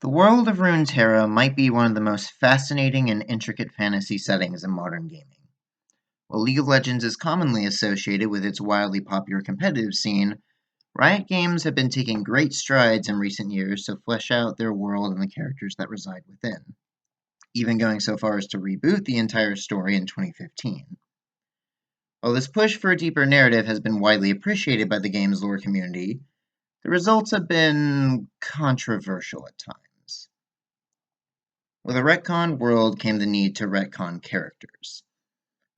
The world of Runeterra might be one of the most fascinating and intricate fantasy settings in modern gaming. While League of Legends is commonly associated with its wildly popular competitive scene, Riot Games have been taking great strides in recent years to flesh out their world and the characters that reside within, even going so far as to reboot the entire story in 2015. While this push for a deeper narrative has been widely appreciated by the game's lore community, the results have been controversial at times. With a retconned world came the need to retcon characters.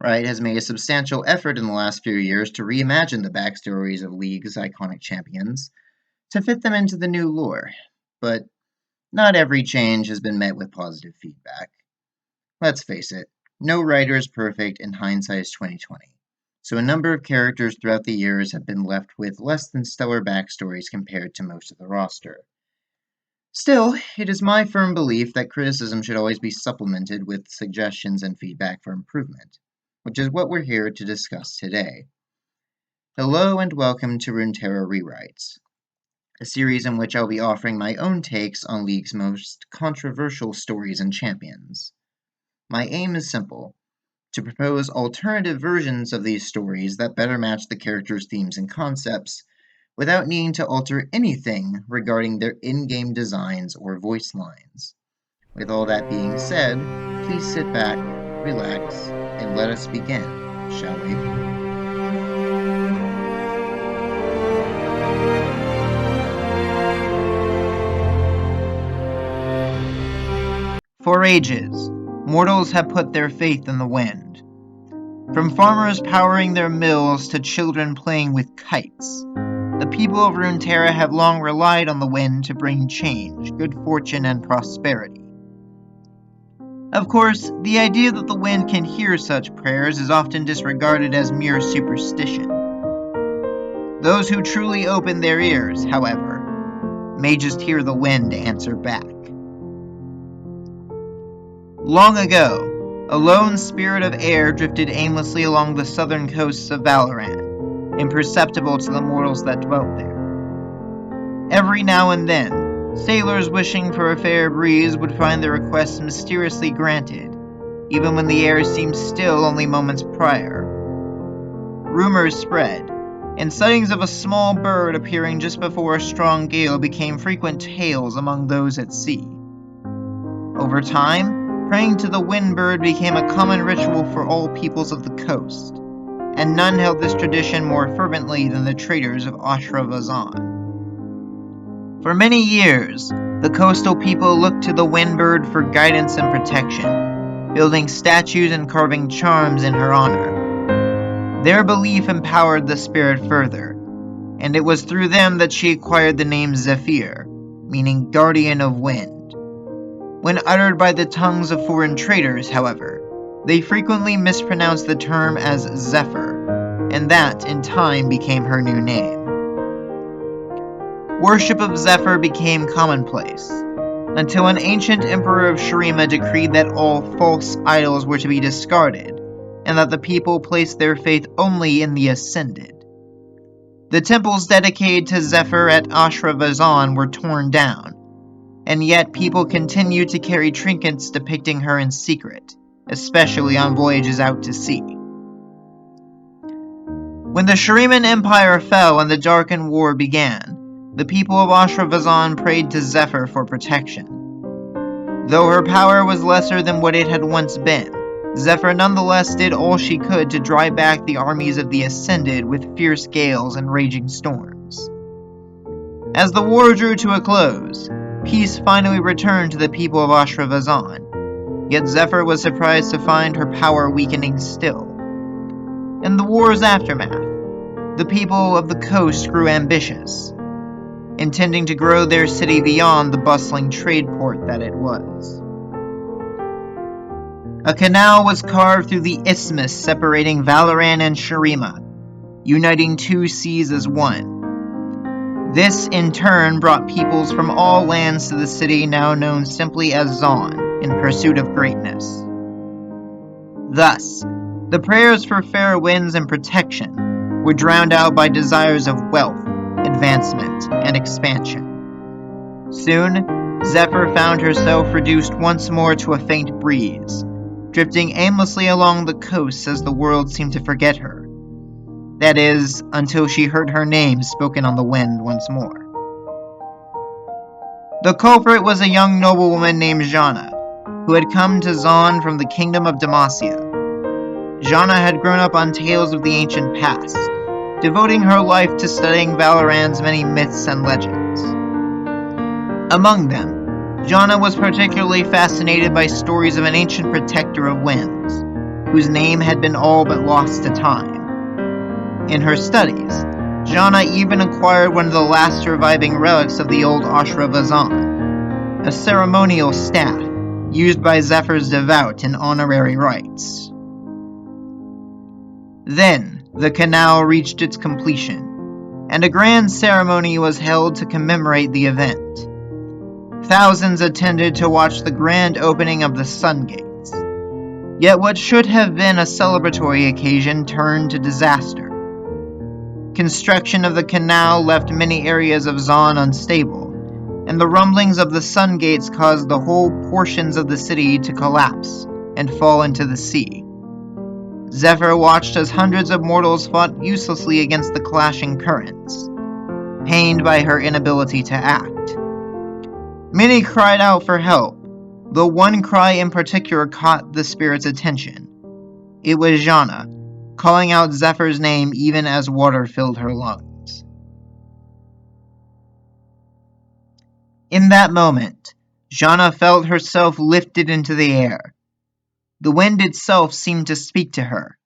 Riot has made a substantial effort in the last few years to reimagine the backstories of League's iconic champions to fit them into the new lore, but not every change has been met with positive feedback. Let's face it, no writer is perfect and hindsight is 2020, so a number of characters throughout the years have been left with less than stellar backstories compared to most of the roster. Still, it is my firm belief that criticism should always be supplemented with suggestions and feedback for improvement, which is what we're here to discuss today. Hello and welcome to Runeterra Rewrites, a series in which I'll be offering my own takes on League's most controversial stories and champions. My aim is simple, to propose alternative versions of these stories that better match the characters' themes and concepts, without needing to alter anything regarding their in-game designs or voice lines. With all that being said, please sit back, relax, and let us begin, shall we? For ages, mortals have put their faith in the wind. From farmers powering their mills to children playing with kites, the people of Runeterra have long relied on the wind to bring change, good fortune, and prosperity. Of course, the idea that the wind can hear such prayers is often disregarded as mere superstition. Those who truly open their ears, however, may just hear the wind answer back. Long ago, a lone spirit of air drifted aimlessly along the southern coasts of Valoran, imperceptible to the mortals that dwelt there. Every now and then, sailors wishing for a fair breeze would find their requests mysteriously granted, even when the air seemed still only moments prior. Rumors spread, and sightings of a small bird appearing just before a strong gale became frequent tales among those at sea. Over time, praying to the wind bird became a common ritual for all peoples of the coast, and none held this tradition more fervently than the traders of Ashra-Vazan. For many years, the coastal people looked to the windbird for guidance and protection, building statues and carving charms in her honor. Their belief empowered the spirit further, and it was through them that she acquired the name Zephyr, meaning guardian of wind. When uttered by the tongues of foreign traders, however, they frequently mispronounced the term as Zephyr, and that, in time, became her new name. Worship of Zephyr became commonplace, until an ancient emperor of Shurima decreed that all false idols were to be discarded, and that the people placed their faith only in the Ascended. The temples dedicated to Zephyr at Ashra-Vazan were torn down, and yet people continued to carry trinkets depicting her in secret, especially on voyages out to sea. When the Shuriman Empire fell and the Darken War began, the people of Ashra-Vazan prayed to Zephyr for protection. Though her power was lesser than what it had once been, Zephyr nonetheless did all she could to drive back the armies of the Ascended with fierce gales and raging storms. As the war drew to a close, peace finally returned to the people of Ashra-Vazan, yet Zephyr was surprised to find her power weakening still. In the war's aftermath, the people of the coast grew ambitious, intending to grow their city beyond the bustling trade port that it was. A canal was carved through the isthmus separating Valoran and Shurima, uniting two seas as one. This, in turn, brought peoples from all lands to the city now known simply as Zaun, in pursuit of greatness. Thus, the prayers for fair winds and protection were drowned out by desires of wealth, advancement, and expansion. Soon, Zephyr found herself reduced once more to a faint breeze, drifting aimlessly along the coast as the world seemed to forget her. That is, until she heard her name spoken on the wind once more. The culprit was a young noblewoman named Janna, who had come to Zon from the kingdom of Demacia. Janna had grown up on tales of the ancient past, devoting her life to studying Valorant's many myths and legends. Among them, Janna was particularly fascinated by stories of an ancient protector of winds, whose name had been all but lost to time. In her studies, Janna even acquired one of the last surviving relics of the old Ashra Vazan, a ceremonial staff used by Zephyr's devout in honorary rites. Then, the canal reached its completion, and a grand ceremony was held to commemorate the event. Thousands attended to watch the grand opening of the Sun Gates. Yet what should have been a celebratory occasion turned to disaster. Construction of the canal left many areas of Zon unstable, and the rumblings of the Sun Gates caused the whole portions of the city to collapse and fall into the sea. Zephyr watched as hundreds of mortals fought uselessly against the clashing currents, pained by her inability to act. Many cried out for help, though one cry in particular caught the spirit's attention. It was Janna, calling out Zephyr's name even as water filled her lungs. In that moment, Janna felt herself lifted into the air. The wind itself seemed to speak to her,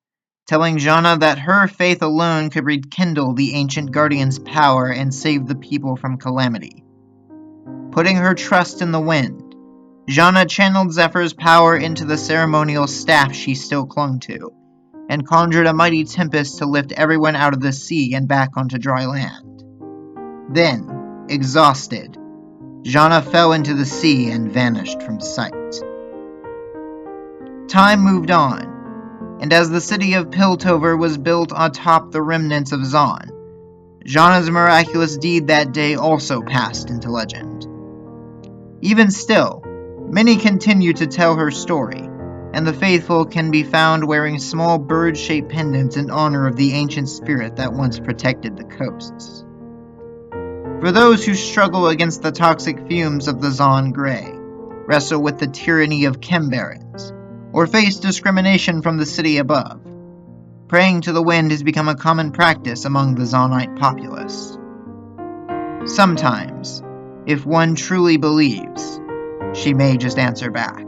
telling Janna that her faith alone could rekindle the ancient guardian's power and save the people from calamity. Putting her trust in the wind, Janna channeled Zephyr's power into the ceremonial staff she still clung to, and conjured a mighty tempest to lift everyone out of the sea and back onto dry land. Then, exhausted, Janna fell into the sea and vanished from sight. Time moved on, and as the city of Piltover was built atop the remnants of Zon, Janna's miraculous deed that day also passed into legend. Even still, many continue to tell her story, and the faithful can be found wearing small bird-shaped pendants in honor of the ancient spirit that once protected the coasts. For those who struggle against the toxic fumes of the Zon Grey, wrestle with the tyranny of Chembarons, or face discrimination from the city above, praying to the wind has become a common practice among the Zonite populace. Sometimes, if one truly believes, she may just answer back.